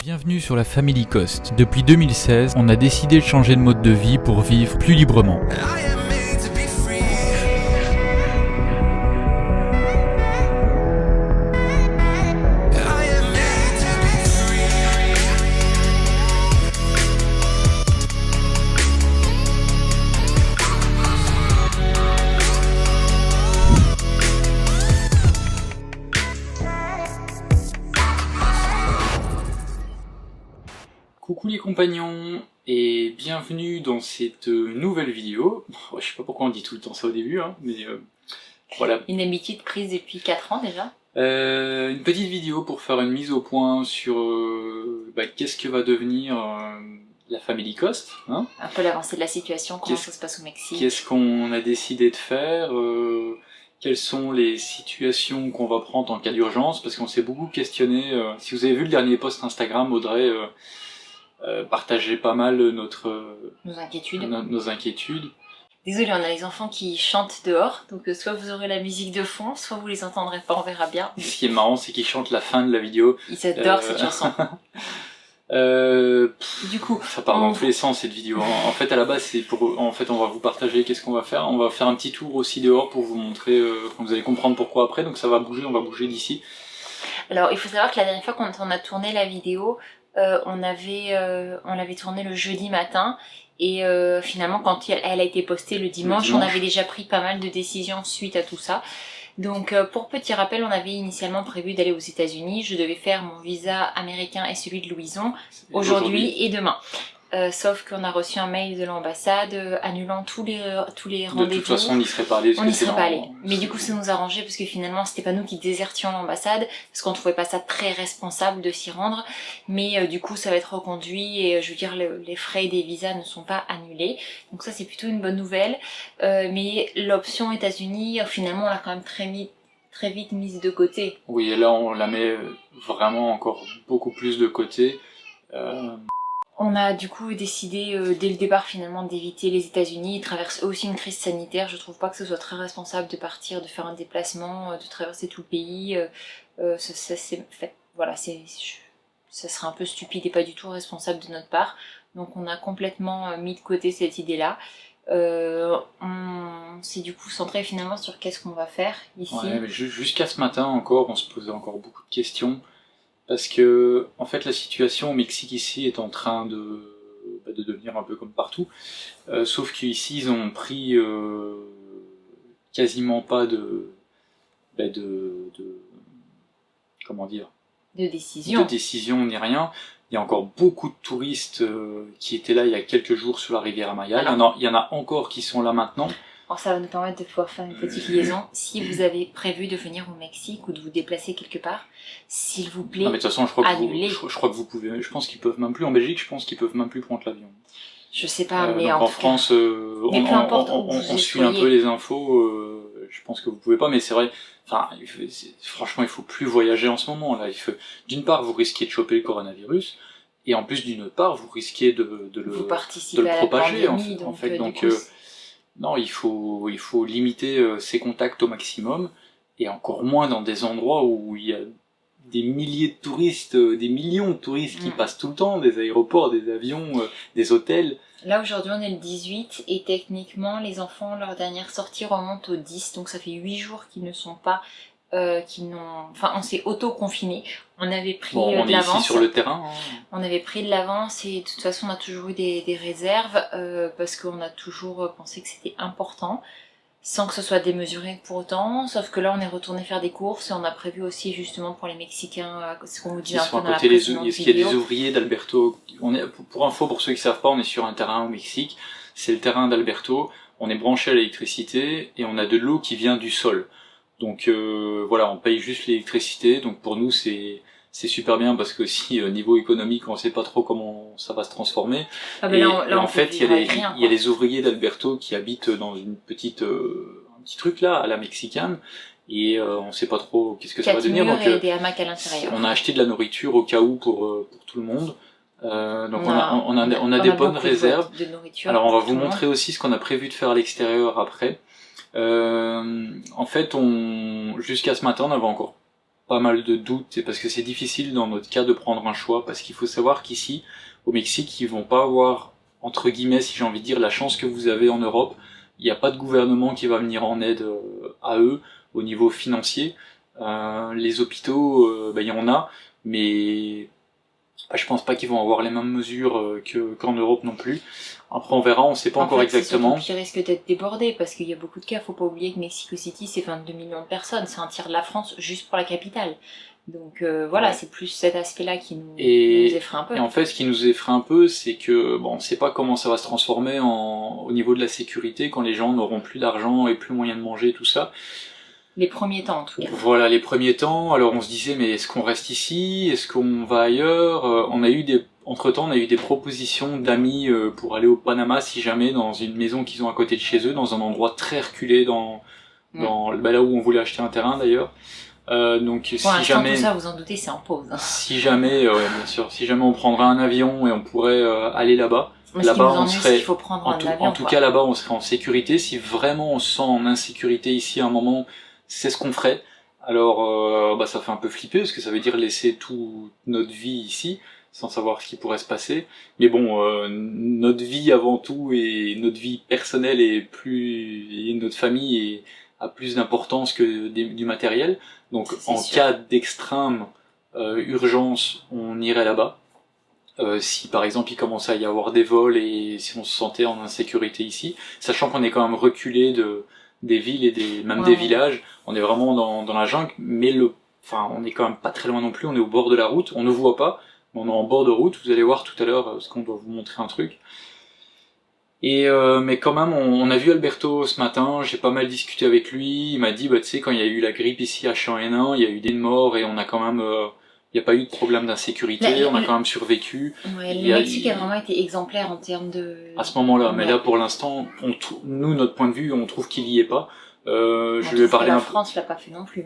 Bienvenue sur la Family Coast. Depuis 2016, on a décidé de changer de mode de vie pour vivre plus librement. Coucou les compagnons et bienvenue dans cette nouvelle vidéo. Je sais pas pourquoi on dit tout le temps ça au début, mais voilà. Une habitude prise depuis 4 ans déjà. Une petite vidéo pour faire une mise au point sur qu'est-ce que va devenir la Family Coast. Un peu l'avancée de la situation, comment ça se passe au Mexique. Qu'est-ce qu'on a décidé de faire, quelles sont les situations qu'on va prendre en cas d'urgence, parce qu'on s'est beaucoup questionné. Si vous avez vu le dernier post Instagram, Audrey partageait pas mal nos inquiétudes. Désolée, on a les enfants qui chantent dehors, donc soit vous aurez la musique de fond, soit vous les entendrez pas, on verra bien. Ce qui est marrant, c'est qu'ils chantent la fin de la vidéo. Ils adorent cette chanson. Du coup, ça part dans tous les sens cette vidéo. En fait, à la base, c'est pour. En fait, on va vous partager qu'est-ce qu'on va faire. On va faire un petit tour aussi dehors pour vous montrer. Vous allez comprendre pourquoi après. Donc ça va bouger. On va bouger d'ici. Alors, il faut savoir que la dernière fois quand on a tourné la vidéo, on l'avait tourné le jeudi matin. Et finalement, quand elle a été postée le dimanche, on avait déjà pris pas mal de décisions suite à tout ça. Donc pour petit rappel, on avait initialement prévu d'aller aux États-Unis. Je devais faire mon visa américain et celui de Louison aujourd'hui et demain. Sauf qu'on a reçu un mail de l'ambassade annulant tous les rendez-vous. De toute façon, on n'y serait pas allé. On n'y serait pas allé. Mais du coup, ça nous arrangeait parce que finalement, c'était pas nous qui désertions l'ambassade, parce qu'on trouvait pas ça très responsable de s'y rendre. Mais du coup, ça va être reconduit et je veux dire, les frais des visas ne sont pas annulés. Donc ça, c'est plutôt une bonne nouvelle. Mais l'option États-Unis, finalement, on l'a quand même très vite mise de côté. Oui, et là, on la met vraiment encore beaucoup plus de côté. On a du coup décidé dès le départ finalement d'éviter les États-Unis. Ils traversent aussi une crise sanitaire. Je trouve pas que ce soit très responsable de partir, de faire un déplacement, de traverser tout le pays. Ça serait un peu stupide et pas du tout responsable de notre part. Donc on a complètement mis de côté cette idée-là. On s'est du coup centré finalement sur qu'est-ce qu'on va faire ici. Ouais, mais jusqu'à ce matin encore, on se posait encore beaucoup de questions. Parce que, en fait, la situation au Mexique ici est en train de devenir un peu comme partout. Sauf qu'ici, ils ont pris quasiment pas comment dire, de décision ni rien. Il y a encore beaucoup de touristes qui étaient là il y a quelques jours sur la rivière Maya. Il y en a encore qui sont là maintenant. Alors ça va nous permettre de pouvoir faire une petite liaison. Si vous avez prévu de venir au Mexique ou de vous déplacer quelque part, s'il vous plaît, mais de toute façon, je crois que vous pouvez. Je pense qu'ils peuvent même plus en Belgique. Je pense qu'ils peuvent même plus prendre l'avion. Je sais pas, mais donc en France, on suit un peu les infos. Je pense que vous pouvez pas, mais c'est vrai. Enfin, franchement, il faut plus voyager en ce moment là. D'une part, vous risquez de choper le coronavirus, et en plus, d'une autre part, vous risquez de le propager en fait. Donc non, il faut limiter ses contacts au maximum, et encore moins dans des endroits où il y a des milliers de touristes, des millions de touristes qui passent tout le temps, des aéroports, des avions, des hôtels. Là aujourd'hui on est le 18 et techniquement les enfants, leur dernière sortie remonte au 10, donc ça fait 8 jours qu'ils ne sont pas... on s'est auto-confinés, on avait pris de l'avance. Ici sur le terrain. On avait pris de l'avance et de toute façon on a toujours eu des réserves parce qu'on a toujours pensé que c'était important, sans que ce soit démesuré pour autant, sauf que là on est retourné faire des courses et on a prévu aussi justement pour les Mexicains, ce qu'on vous disait un peu dans la précédente vidéo. Il y a des ouvriers d'Alberto, pour info, pour ceux qui savent pas, on est sur un terrain au Mexique, c'est le terrain d'Alberto, on est branché à l'électricité et on a de l'eau qui vient du sol. Donc voilà, on paye juste l'électricité, donc pour nous c'est super bien parce que si niveau économique on sait pas trop comment ça va se transformer. Et en fait il y a les ouvriers d'Alberto qui habitent dans une un petit truc là à la mexicaine et on sait pas trop qu'est-ce que ça va devenir. Donc des hamacs à l'intérieur. On a acheté de la nourriture au cas où pour tout le monde. Donc on a des bonnes réserves. Alors on va vous montrer aussi ce qu'on a prévu de faire à l'extérieur après. En fait, jusqu'à ce matin, on avait encore pas mal de doutes, et parce que c'est difficile dans notre cas de prendre un choix, parce qu'il faut savoir qu'ici, au Mexique, ils vont pas avoir, entre guillemets, si j'ai envie de dire, la chance que vous avez en Europe. Il n'y a pas de gouvernement qui va venir en aide à eux au niveau financier. Les hôpitaux, il y en a, mais je pense pas qu'ils vont avoir les mêmes mesures qu'en Europe non plus. Après on verra, on sait pas encore exactement. C'est surtout qu'ils risquent d'être débordés parce qu'il y a beaucoup de cas. Faut pas oublier que Mexico City c'est 22 millions de personnes, c'est un tiers de la France juste pour la capitale. Donc voilà, ouais. C'est plus cet aspect-là qui nous effraie un peu. Et en fait, ce qui nous effraie un peu, c'est que bon, on sait pas comment ça va se transformer au niveau de la sécurité quand les gens n'auront plus d'argent et plus moyen de manger, tout ça. Les premiers temps en tout cas. Voilà, les premiers temps. Alors on se disait, mais est-ce qu'on reste ici? Est-ce qu'on va ailleurs? Entre-temps, on a eu des propositions d'amis pour aller au Panama, si jamais, dans une maison qu'ils ont à côté de chez eux, dans un endroit très reculé, là où on voulait acheter un terrain d'ailleurs. Donc si jamais tout ça, vous en doutez, c'est en pause. Si jamais, bien sûr, si jamais on prendrait un avion et on pourrait aller là-bas. Mais là-bas, on serait. Il faut prendre un avion. En tout cas, là-bas, on serait en sécurité. Si vraiment on se sent en insécurité ici à un moment, c'est ce qu'on ferait. Alors, ça fait un peu flipper parce que ça veut dire laisser toute notre vie ici, sans savoir ce qui pourrait se passer. Mais bon, notre vie avant tout et notre vie personnelle et notre famille a plus d'importance que du matériel. Donc, en cas d'extrême urgence, on irait là-bas. Si par exemple il commençait à y avoir des vols et si on se sentait en insécurité ici, sachant qu'on est quand même reculé des villes et des villages, on est vraiment dans la jungle, mais on est quand même pas très loin non plus, on est au bord de la route, on ne voit pas, mais on est en bord de route, vous allez voir tout à l'heure, parce qu'on doit vous montrer un truc. Et mais quand même, on a vu Alberto ce matin, j'ai pas mal discuté avec lui, il m'a dit, tu sais, quand il y a eu la grippe ici à H1N1, il y a eu des morts et on a quand même... il n'y a pas eu de problème d'insécurité, on a quand même survécu. Ouais, le Mexique a vraiment été exemplaire en termes de... À ce moment-là, mais là pour l'instant, nous, notre point de vue, on trouve qu'il y est pas. Je vais parler un peu... La France l'a pas fait non plus.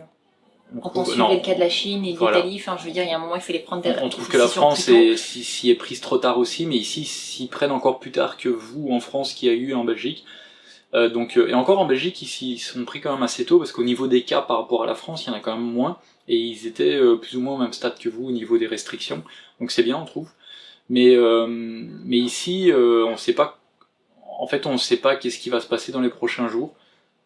Quand on suivait le cas de la Chine et de l'Italie, je veux dire, il y a un moment, il fallait prendre des... On trouve que la France s'y est prise trop tard aussi, mais ici, s'y prennent encore plus tard que vous en France, qu'il y a eu en Belgique. Et encore en Belgique, ici, ils sont pris quand même assez tôt, parce qu'au niveau des cas par rapport à la France, il y en a quand même moins. Et ils étaient plus ou moins au même stade que vous au niveau des restrictions, donc c'est bien, on trouve. Mais ici, on sait pas. En fait, on sait pas qu'est-ce qui va se passer dans les prochains jours,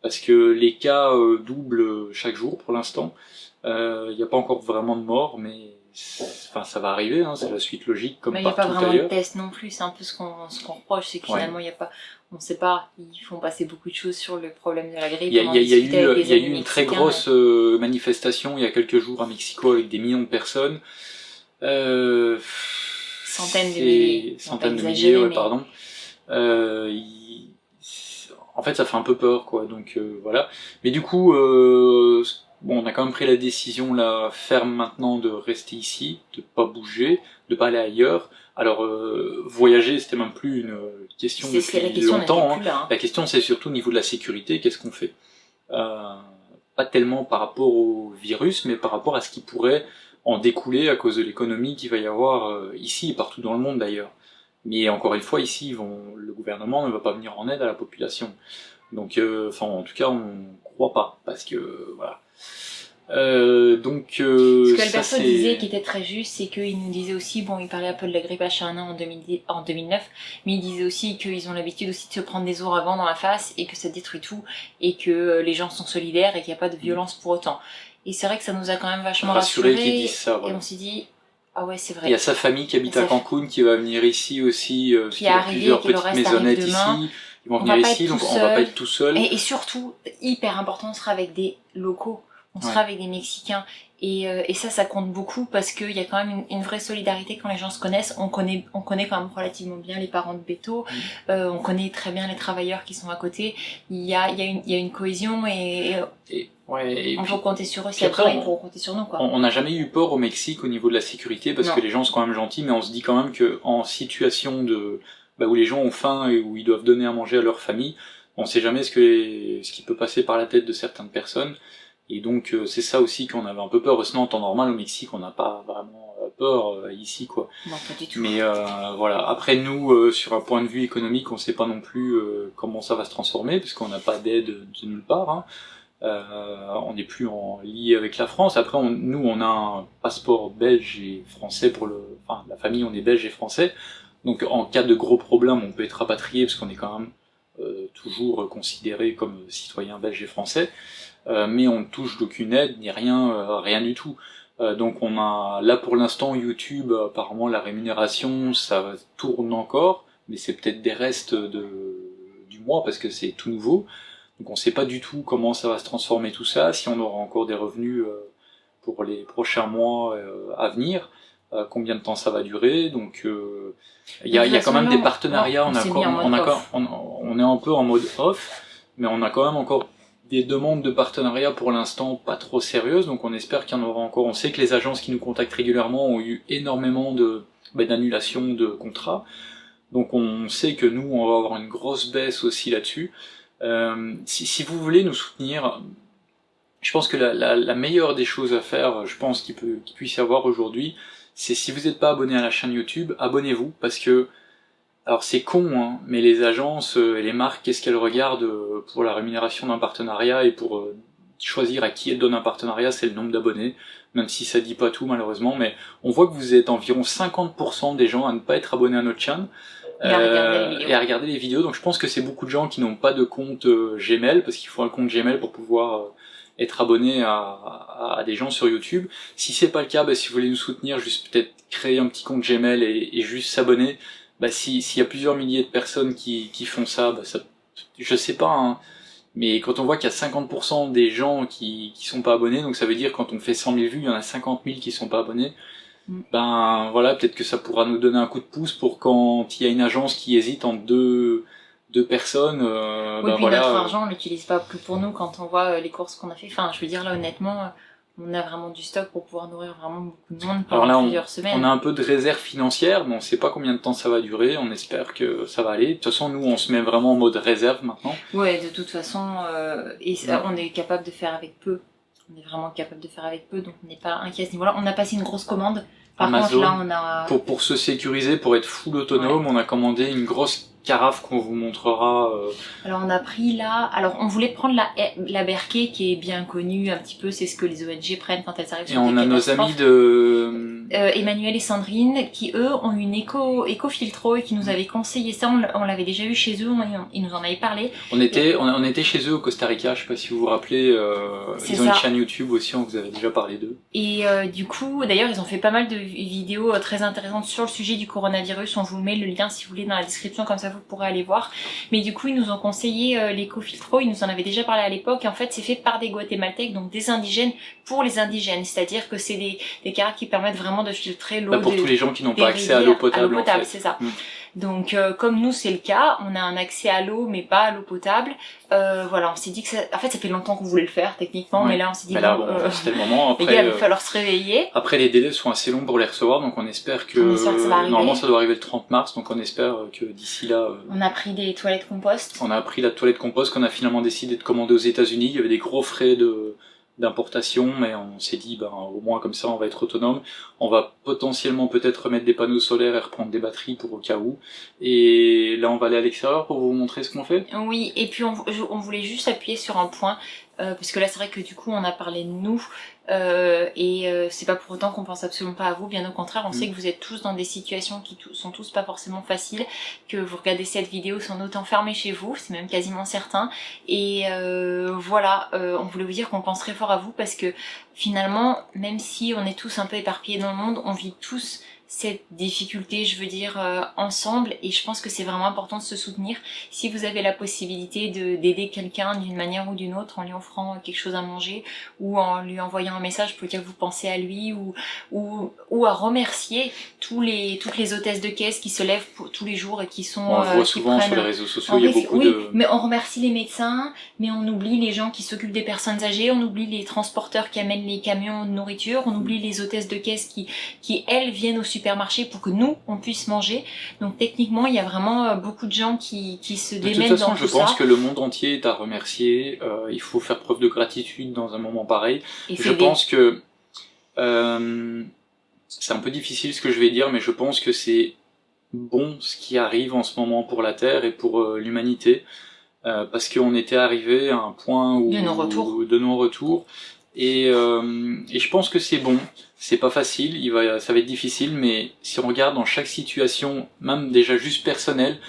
parce que les cas doublent chaque jour pour l'instant. Il n'y a pas encore vraiment de mort, mais ça va arriver. C'est la suite logique comme partout ailleurs. Il n'y a pas vraiment de test non plus. C'est un peu ce qu'on reproche, c'est que finalement il y a pas. On ne sait pas, ils font passer beaucoup de choses sur le problème de la grippe. Il y a eu une très grosse manifestation il y a quelques jours à Mexico avec des millions de personnes. Centaines de milliers. Centaines de milliers, pardon. En fait, ça fait un peu peur, quoi. Donc voilà. Mais du coup, on a quand même pris la décision là ferme maintenant de rester ici, de pas bouger, de pas aller ailleurs. Alors voyager, c'était même plus une question depuis longtemps. La question, c'est surtout au niveau de la sécurité, qu'est-ce qu'on fait? Pas tellement par rapport au virus, mais par rapport à ce qui pourrait en découler à cause de l'économie qu'il va y avoir ici et partout dans le monde d'ailleurs. Mais encore une fois, ici, le gouvernement ne va pas venir en aide à la population. Donc, en tout cas, on croit pas, parce que voilà. Ce qu'Alberto disait qui était très juste, c'est qu'il nous disait aussi, il parlait un peu de la grippe H1N1 en 2009, mais il disait aussi qu'ils ont l'habitude aussi de se prendre des ouragans dans la face et que ça détruit tout et que les gens sont solidaires et qu'il n'y a pas de violence pour autant. Et c'est vrai que ça nous a quand même vachement rassurés qu'ils disent ça, voilà. Et on s'est dit, ah ouais, c'est vrai. Il y a sa famille qui habite à Cancun qui va venir ici aussi, qui a plusieurs petites maisonnettes ici. Ils vont venir ici, donc on va pas être tout seul. Et surtout, hyper important, on sera avec des locaux. On sera avec des Mexicains et ça compte beaucoup parce qu'il y a quand même une vraie solidarité quand les gens se connaissent. On connaît quand même relativement bien les parents de Beto, on connaît très bien les travailleurs qui sont à côté. Il y a une cohésion et on peut compter sur eux. Si après ils pourront compter sur nous, quoi. On n'a jamais eu peur au Mexique au niveau de la sécurité parce que les gens sont quand même gentils, mais on se dit quand même que en situation où les gens ont faim et où ils doivent donner à manger à leur famille, on sait jamais ce qui peut passer par la tête de certaines personnes. Et donc c'est ça aussi qu'on avait un peu peur. Sinon en temps normal au Mexique on n'a pas vraiment peur ici, quoi. Non, pas du tout. Mais voilà. Après nous sur un point de vue économique on sait pas non plus comment ça va se transformer puisqu'on n'a pas d'aide de nulle part. On n'est plus lié avec la France. Après, nous, on a un passeport belge et français enfin, la famille, on est belge et français. Donc, en cas de gros problème, on peut être rapatrié parce qu'on est quand même toujours considéré comme citoyen belge et français. Mais on ne touche d'aucune aide ni rien du tout. Donc, on a là pour l'instant YouTube. Apparemment, la rémunération, ça tourne encore, mais c'est peut-être des restes du mois parce que c'est tout nouveau. Donc on ne sait pas du tout comment ça va se transformer tout ça, si on aura encore des revenus pour les prochains mois à venir, combien de temps ça va durer. Donc il y a quand même des partenariats, on est un peu en mode off, mais on a quand même encore des demandes de partenariat pour l'instant pas trop sérieuses, donc on espère qu'il y en aura encore. On sait que les agences qui nous contactent régulièrement ont eu énormément d'annulations de contrats, donc on sait que nous on va avoir une grosse baisse aussi là-dessus. Si vous voulez nous soutenir, je pense que la meilleure des choses à faire, je pense qu'il puisse y avoir aujourd'hui, c'est si vous n'êtes pas abonné à la chaîne YouTube, abonnez-vous, parce que, alors c'est con, hein, mais les agences et les marques, qu'est-ce qu'elles regardent pour la rémunération d'un partenariat et pour choisir à qui elles donnent un partenariat, c'est le nombre d'abonnés, même si ça dit pas tout malheureusement, mais on voit que vous êtes environ 50% des gens à ne pas être abonnés à notre chaîne, et à regarder les vidéos. Donc je pense que c'est beaucoup de gens qui n'ont pas de compte Gmail, parce qu'il faut un compte Gmail pour pouvoir être abonné à des gens sur YouTube. Si c'est pas le cas, si vous voulez nous soutenir, juste peut-être créer un petit compte Gmail et juste s'abonner. S'il y a plusieurs milliers de personnes qui font ça, je sais pas, hein, mais quand on voit qu'il y a 50% des gens qui sont pas abonnés, donc ça veut dire quand on fait 100 000 vues, il y en a 50 000 qui sont pas abonnés. Voilà, peut-être que ça pourra nous donner un coup de pouce pour quand il y a une agence qui hésite entre deux personnes. Oui, puis notre argent, on l'utilise pas que pour nous quand on voit les courses qu'on a fait. Enfin, je veux dire, là, honnêtement, on a vraiment du stock pour pouvoir nourrir vraiment beaucoup de monde pendant plusieurs semaines. On a un peu de réserve financière, mais on sait pas combien de temps ça va durer. On espère que ça va aller. De toute façon, nous, on se met vraiment en mode réserve maintenant. Ouais, de toute façon, on est capable de faire avec peu. On est vraiment capable de faire avec peu, donc on n'est pas inquiet à ce niveau-là. On a passé une grosse commande. Par Amazon, contre, là, on a... pour se sécuriser, pour être full autonome, on a commandé une grosse carafe qu'on vous montrera. Alors on a pris là, on voulait prendre la Berkey qui est bien connue un petit peu, c'est ce que les ONG prennent quand elles arrivent sur des catastrophes. Et on a nos amis de... Emmanuel et Sandrine qui eux ont une éco-filtro et qui nous avaient conseillé ça, on l'avait déjà eu chez eux, ils nous en avaient parlé. On était chez eux au Costa Rica, je sais pas si vous vous rappelez, ils ont une chaîne YouTube aussi, on vous avait déjà parlé d'eux. Et du coup, d'ailleurs ils ont fait pas mal de vidéos très intéressantes sur le sujet du coronavirus, on vous met le lien si vous voulez dans la description, comme ça vous pourrez aller voir. Mais du coup ils nous ont conseillé l'éco-filtro, ils nous en avaient déjà parlé à l'époque, et en fait c'est fait par des Guatémaltèques, donc des indigènes pour les indigènes, c'est-à-dire que c'est des carafes qui permettent vraiment de filtrer l'eau pour tous les gens qui n'ont pas accès à l'eau potable, en fait. C'est ça. Donc comme nous c'est le cas, on a un accès à l'eau mais pas à l'eau potable. Voilà, on s'est dit que ça fait longtemps qu'on voulait le faire techniquement, mais là on s'est dit c'était le moment. Après, il va falloir se réveiller. Après les délais sont assez longs pour les recevoir, donc on espère que ça va arriver. Normalement ça doit arriver le 30 mars, donc on espère que d'ici là. On a pris des toilettes compost. On a pris la toilette compost qu'on a finalement décidé de commander aux États-Unis. Il y avait des gros frais d'importation, mais on s'est dit au moins comme ça on va être autonome. On va potentiellement peut-être remettre des panneaux solaires et reprendre des batteries pour au cas où. Et là on va aller à l'extérieur pour vous montrer ce qu'on fait. Oui, et puis on voulait juste appuyer sur un point, parce que là c'est vrai que du coup on a parlé de nous, c'est pas pour autant qu'on pense absolument pas à vous, bien au contraire, on sait que vous êtes tous dans des situations qui sont tous pas forcément faciles, que vous regardez cette vidéo sans doute enfermé chez vous, c'est même quasiment certain, et voilà, on voulait vous dire qu'on pense très fort à vous, parce que finalement, même si on est tous un peu éparpillés dans le monde, on vit tous cette difficulté, je veux dire, ensemble, et je pense que c'est vraiment important de se soutenir. Si vous avez la possibilité d'aider quelqu'un d'une manière ou d'une autre, en lui offrant quelque chose à manger, ou en lui envoyant un message pour dire que vous pensez à lui, ou à remercier toutes les hôtesses de caisse qui se lèvent tous les jours et qui sont... On le voit souvent sur les réseaux sociaux, il y a beaucoup de... mais on remercie les médecins, mais on oublie les gens qui s'occupent des personnes âgées, on oublie les transporteurs qui amènent les camions de nourriture, on oublie les hôtesses de caisse qui elles, viennent au supermarché pour que nous, on puisse manger. Donc techniquement, il y a vraiment beaucoup de gens qui se démènent dans tout ça. De toute façon, je pense que le monde entier est à remercier. Il faut faire preuve de gratitude dans un moment pareil. Je pense que... c'est un peu difficile ce que je vais dire, mais je pense que c'est bon ce qui arrive en ce moment pour la Terre et pour l'humanité. parce qu'on était arrivé à un point où, de non-retour. Et je pense que c'est bon. C'est pas facile, ça va être difficile, mais si on regarde dans chaque situation, même déjà juste personnelle,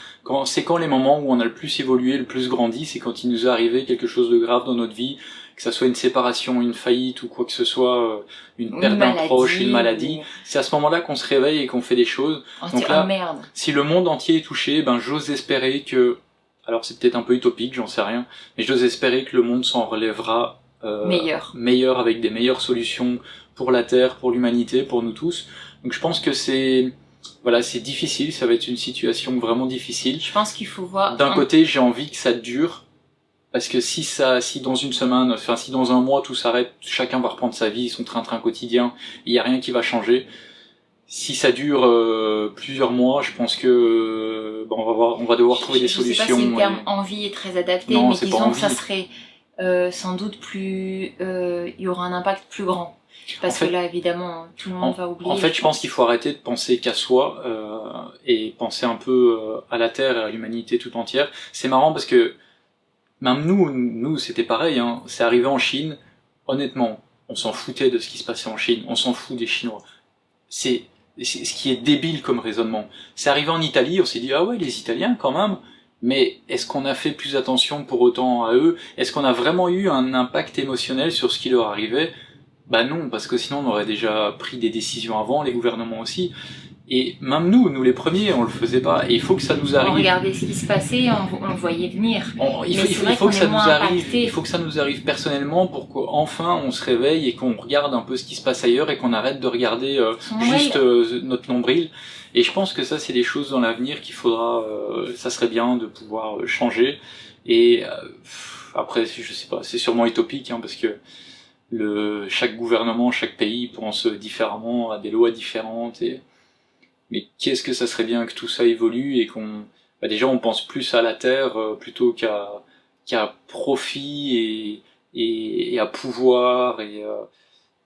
c'est quand les moments où on a le plus évolué, le plus grandi, c'est quand il nous est arrivé quelque chose de grave dans notre vie, que ça soit une séparation, une faillite ou quoi que ce soit, une perte d'un proche, une maladie. C'est à ce moment-là qu'on se réveille et qu'on fait des choses. Donc là, si le monde entier est touché, j'ose espérer que, alors c'est peut-être un peu utopique, j'en sais rien, mais j'ose espérer que le monde s'en relèvera meilleur avec des meilleures solutions pour la Terre, pour l'humanité, pour nous tous. Donc je pense que c'est difficile, ça va être une situation vraiment difficile. Je pense qu'il faut voir. D'un côté, j'ai envie que ça dure, parce que si dans une semaine, si dans un mois tout s'arrête, chacun va reprendre sa vie, son train-train quotidien, il y a rien qui va changer. Si ça dure plusieurs mois, je pense que on va devoir trouver des solutions. Je sais pas si le terme envie est très adapté, mais disons que ça serait sans doute plus, il y aura un impact plus grand. Parce que là, évidemment, tout le monde va oublier. En fait, je pense qu'il faut arrêter de penser qu'à soi et penser un peu à la Terre et à l'humanité tout entière. C'est marrant parce que même nous, c'était pareil. Hein. C'est arrivé en Chine. Honnêtement, on s'en foutait de ce qui se passait en Chine. On s'en fout des Chinois. C'est ce qui est débile comme raisonnement. C'est arrivé en Italie. On s'est dit ah ouais, les Italiens quand même. Mais est-ce qu'on a fait plus attention pour autant à eux? Est-ce qu'on a vraiment eu un impact émotionnel sur ce qui leur arrivait? Non, parce que sinon on aurait déjà pris des décisions avant, les gouvernements aussi. Et même nous les premiers, on le faisait pas. Et il faut que ça nous arrive. On regardait ce qui se passait, on le voyait venir. Il faut que ça nous arrive. Il faut que ça nous arrive personnellement pour qu'enfin on se réveille et qu'on regarde un peu ce qui se passe ailleurs et qu'on arrête de regarder notre nombril. Et je pense que ça, c'est des choses dans l'avenir qu'il faudra. Ça serait bien de pouvoir changer. Et après, je sais pas, c'est sûrement utopique, parce que chaque gouvernement, chaque pays pense différemment, a des lois différentes. Mais qu'est-ce que ça serait bien que tout ça évolue et qu'on déjà on pense plus à la terre plutôt qu'à profit et à pouvoir et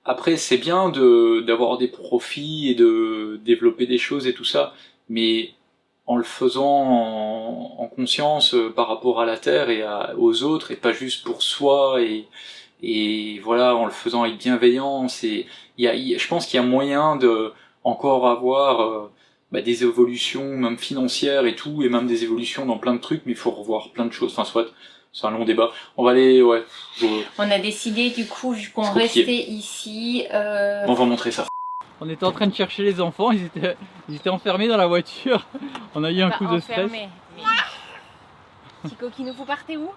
après c'est bien d'avoir des profits et de développer des choses et tout ça, mais en le faisant en conscience par rapport à la terre et aux autres et pas juste pour soi et voilà, en le faisant avec bienveillance. Et je pense qu'il y a moyen de encore avoir des évolutions même financières et tout, et même des évolutions dans plein de trucs, mais il faut revoir plein de choses. Enfin soit, c'est un long débat. On va aller, On a décidé du coup, vu qu'on restait ici... On va montrer ça. On était en train de chercher les enfants, ils étaient enfermés dans la voiture. On a eu un coup de stress. Petit coquinou, vous partez où?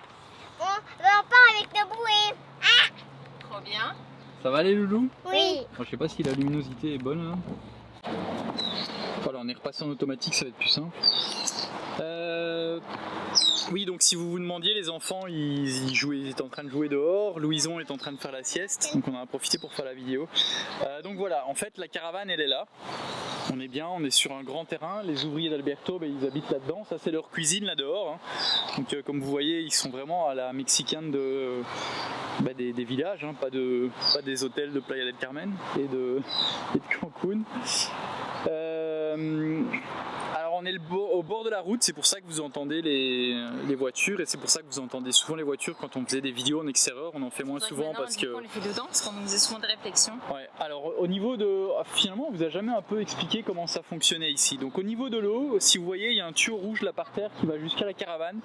On part avec le bouée. Trop bien. Ça va les loulous? Oui. Bon, je sais pas si la luminosité est bonne là. Voilà, on est repassé en automatique, ça va être plus simple. Oui, donc si vous vous demandiez, les enfants ils étaient en train de jouer dehors, Louison est en train de faire la sieste, donc on en a profité pour faire la vidéo. Donc voilà, en fait la caravane elle est là, on est bien, on est sur un grand terrain, les ouvriers d'Alberto ils habitent là-dedans, ça c'est leur cuisine là dehors. Donc comme vous voyez ils sont vraiment à la mexicaine des villages, pas des hôtels de Playa del Carmen et de Cancun. Alors on est au bord de la route, c'est pour ça que vous entendez les voitures et c'est pour ça que vous entendez souvent les voitures quand on faisait des vidéos en extérieur. On en fait moins souvent parce que... On les fait dedans parce qu'on nous faisait souvent des réflexions. Ouais, alors au niveau de... Finalement on vous a jamais un peu expliqué comment ça fonctionnait ici. Donc au niveau de l'eau, si vous voyez il y a un tuyau rouge là par terre qui va jusqu'à la caravane.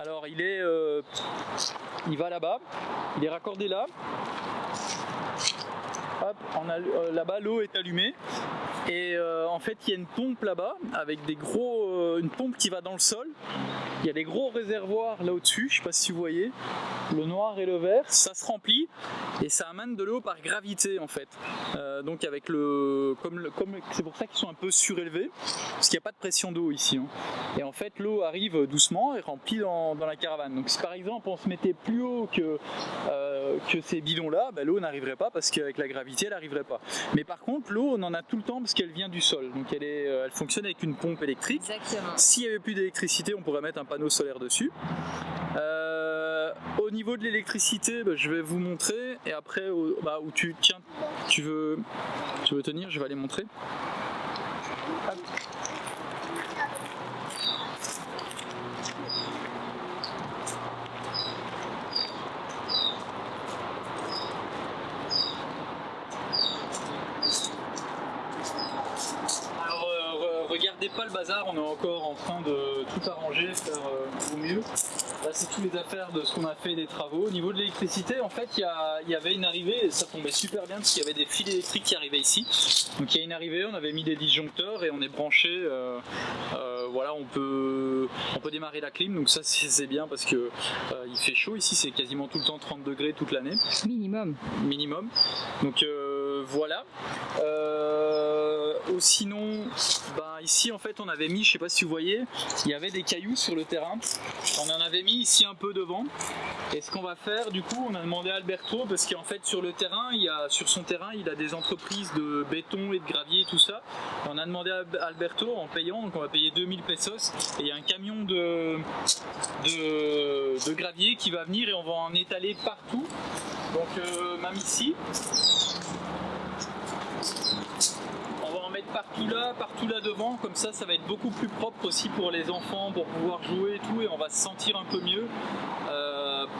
Alors il va là-bas, il est raccordé là. Hop, là-bas l'eau est allumée et en fait il y a une pompe là-bas avec une pompe qui va dans le sol. Il y a des gros réservoirs là au-dessus, je sais pas si vous voyez, le noir et le vert, ça se remplit et ça amène de l'eau par gravité en fait. Donc avec c'est pour ça qu'ils sont un peu surélevés parce qu'il n'y a pas de pression d'eau ici. Et en fait l'eau arrive doucement et remplit dans la caravane. Donc si par exemple on se mettait plus haut que ces bidons là, l'eau n'arriverait pas parce qu'avec la gravité elle n'arriverait pas. Mais par contre l'eau on en a tout le temps parce qu'elle vient du sol. Donc elle fonctionne avec une pompe électrique. Exactement. S'il n'y avait plus d'électricité on pourrait mettre un panneau solaire dessus. Au niveau de l'électricité, je vais vous montrer et après où tu veux tenir, je vais aller montrer. Hop. regardez pas le bazar, on est encore en train de tout arranger, faire au mieux. Là c'est toutes les affaires de ce qu'on a fait des travaux. Au niveau de l'électricité, en fait il y avait une arrivée et ça tombait super bien parce qu'il y avait des fils électriques qui arrivaient ici. Donc il y a une arrivée, on avait mis des disjoncteurs et on est branché. Voilà, on peut démarrer la clim, donc ça c'est bien parce que il fait chaud ici, c'est quasiment tout le temps 30 degrés toute l'année. Minimum. Donc voilà. Sinon, ici en fait on avait mis, je sais pas si vous voyez, il y avait des cailloux sur le terrain. On en avait mis ici un peu devant. Et ce qu'on va faire, du coup, on a demandé à Alberto parce qu'en fait sur le terrain, sur son terrain, il a des entreprises de béton et de gravier et tout ça. Et on a demandé à Alberto en payant, donc on va payer 2000 pesos. Et il y a un camion de gravier qui va venir et on va en étaler partout. Donc même ici. Partout là devant, comme ça va être beaucoup plus propre aussi pour les enfants, pour pouvoir jouer et tout, et on va se sentir un peu mieux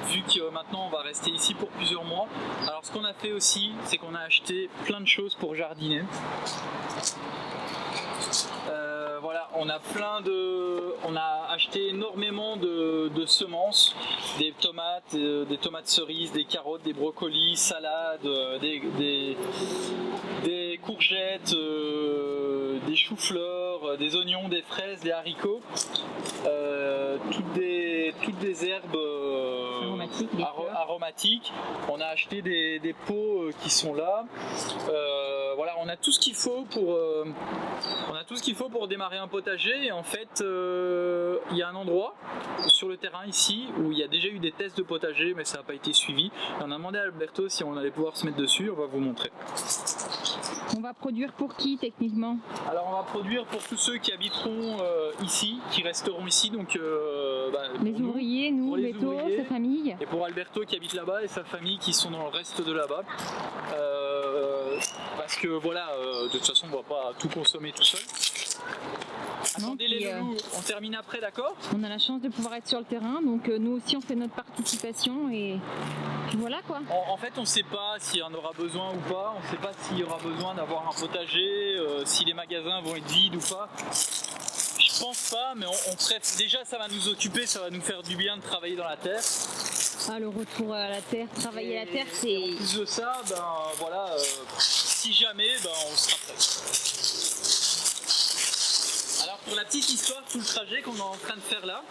vu que maintenant on va rester ici pour plusieurs mois. Alors ce qu'on a fait aussi, c'est qu'on a acheté plein de choses pour jardiner. Voilà, on a acheté énormément de semences, des tomates cerises, des carottes, des brocolis, salades, des courgettes, des choux-fleurs, des oignons, des fraises, des haricots, toutes des herbes aromatiques. On a acheté des pots qui sont là. Voilà, on a tout ce qu'il faut pour démarrer un potager. Et en fait, il y a un endroit sur le terrain ici où il y a déjà eu des tests de potager, mais ça n'a pas été suivi. Et on a demandé à Alberto si on allait pouvoir se mettre dessus. On va vous montrer. On va produire pour qui techniquement? Alors on va produire pour tous ceux qui habiteront ici, qui resteront ici, donc les ouvriers, nous, Beto, sa famille. Et pour Alberto qui habite là-bas et sa famille qui sont dans le reste de là-bas. Parce que voilà, de toute façon on ne va pas tout consommer tout seul. Attendez les loulous, on termine après, d'accord? On a la chance de pouvoir être sur le terrain, donc nous aussi on fait notre participation et voilà quoi. En fait on ne sait pas s'il y en aura besoin ou pas, on ne sait pas s'il y aura besoin d'avoir un potager, si les magasins vont être vides ou pas. Je pense pas, mais déjà ça va nous occuper, ça va nous faire du bien de travailler dans la terre. Ah, le retour à la terre, travailler la terre, c'est... En plus de ça, voilà, si jamais, on sera prêt. Alors pour la petite histoire, tout le trajet qu'on est en train de faire là,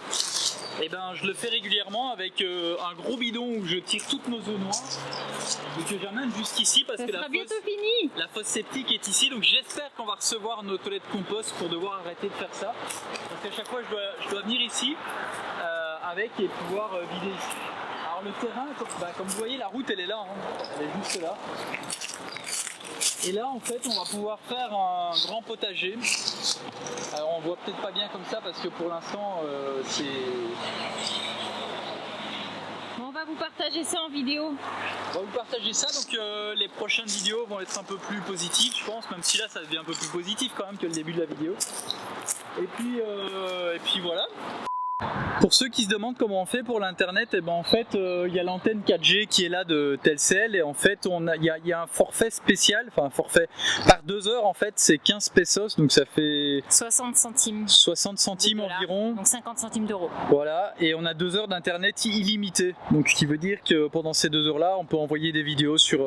je le fais régulièrement avec un gros bidon où je tire toutes nos eaux noires et que j'amène jusqu'ici parce que la fosse septique est ici, donc j'espère qu'on va recevoir nos toilettes compost pour devoir arrêter de faire ça parce qu'à chaque fois je dois venir ici avec et pouvoir vider ici. Alors le terrain, comme vous voyez, la route elle est là, elle est juste là. Et là en fait on va pouvoir faire un grand potager. Alors on voit peut-être pas bien comme ça parce que pour l'instant c'est... On va vous partager ça en vidéo. On va vous partager ça, donc les prochaines vidéos vont être un peu plus positives je pense, même si là ça devient un peu plus positif quand même que le début de la vidéo. Et puis voilà. Pour ceux qui se demandent comment on fait pour l'internet, en fait il y a l'antenne 4G qui est là de Telcel et en fait il y a un forfait spécial, enfin un forfait par 2 heures en fait c'est 15 pesos, donc ça fait 60 centimes. 60 centimes environ. Donc 50 centimes d'euros. Voilà, et on a 2 heures d'internet illimité, donc ce qui veut dire que pendant ces 2 heures là on peut envoyer des vidéos sur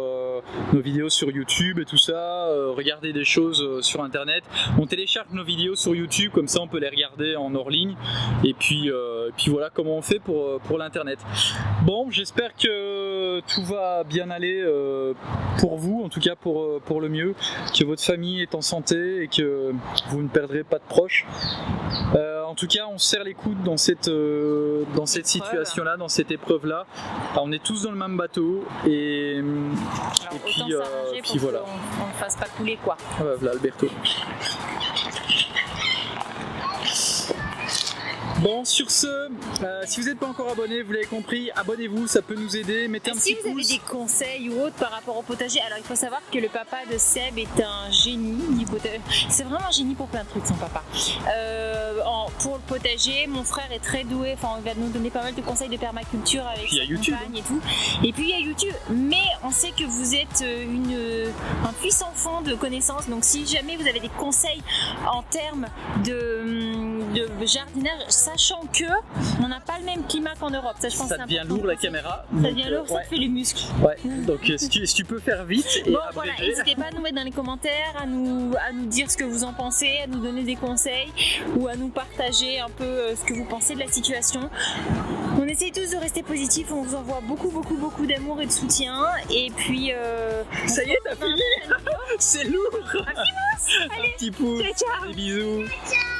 nos vidéos sur YouTube et tout ça, regarder des choses sur internet. On télécharge nos vidéos sur YouTube, comme ça on peut les regarder en hors ligne et puis voilà comment on fait pour l'internet. Bon, j'espère que tout va bien aller pour vous, en tout cas pour le mieux, que votre famille est en santé et que vous ne perdrez pas de proches. En tout cas on se serre les coudes dans cette situation là, dans cette épreuve là. On est tous dans le même bateau et puis voilà. On ne fasse pas couler quoi. Voilà Alberto. Bon, sur ce, si vous n'êtes pas encore abonné, vous l'avez compris, abonnez-vous, ça peut nous aider. Mettez un petit pouce. Si vous avez des conseils ou autres par rapport au potager, alors il faut savoir que le papa de Seb est un génie du potager. C'est vraiment un génie pour plein de trucs, son papa. Pour le potager, mon frère est très doué, enfin, il va nous donner pas mal de conseils de permaculture avec sa compagne et tout. Et puis il y a YouTube, mais on sait que vous êtes un puissant fond de connaissances, donc si jamais vous avez des conseils en termes de jardinage, sachant que on n'a pas le même climat qu'en Europe, ça je pense. Ça devient lourd la caméra. Ça devient lourd, ça te fait les muscles. Ouais. Donc si tu peux faire vite et bon, abréger. voilà, n'hésitez pas à nous mettre dans les commentaires, à nous dire ce que vous en pensez, à nous donner des conseils ou à nous partager un peu ce que vous pensez de la situation. On essaye tous de rester positifs, on vous envoie beaucoup d'amour et de soutien. Et puis ça y est, t'as fini. C'est lourd. Un petit pouce. Un petit pouce. Ciao. Des bisous. Ciao.